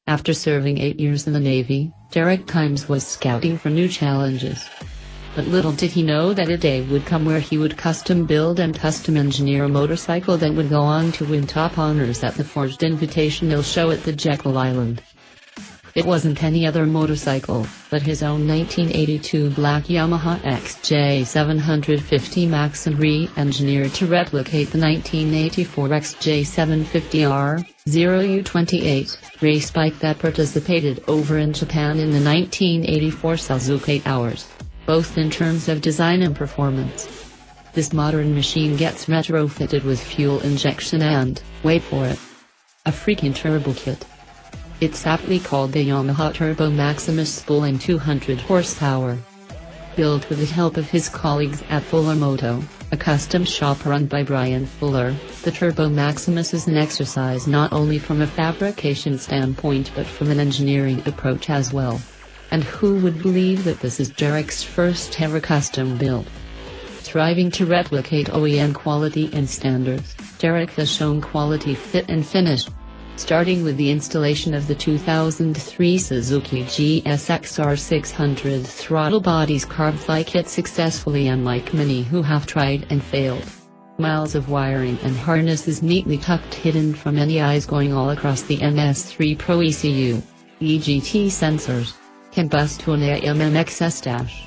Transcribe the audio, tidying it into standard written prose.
After serving 8 years in the Navy, Derek Kimes was scouting for new challenges. But little did he know that a day would come where he would custom build and custom engineer a motorcycle that would go on to win top honors at the Forged Invitational show at the Jekyll Island. It wasn't any other motorcycle, but his own 1982 black Yamaha XJ750 Maximus, re-engineered to replicate the 1984 XJ750R 0U28 race bike that participated over in Japan in the 1984 Suzuka 8 Hours, both in terms of design and performance. This modern machine gets retrofitted with fuel injection and, wait for it, a freaking turbo kit. It's aptly called the Yamaha Turbo Maximus spooling 200 horsepower. Built with the help of his colleagues at Fuller Moto, a custom shop run by Brian Fuller, the Turbo Maximus is an exercise not only from a fabrication standpoint but from an engineering approach as well. And who would believe that this is Derek's first ever custom build? Striving to replicate OEM quality and standards, Derek has shown quality fit and finish. Starting with the installation of the 2003 Suzuki GSX-R 600 throttle body's carb-fly kit successfully, unlike many who have tried and failed. Miles of wiring and harnesses neatly tucked hidden from any eyes going all across the MS3 Pro ECU. EGT sensors can bust to an AMMXS dash.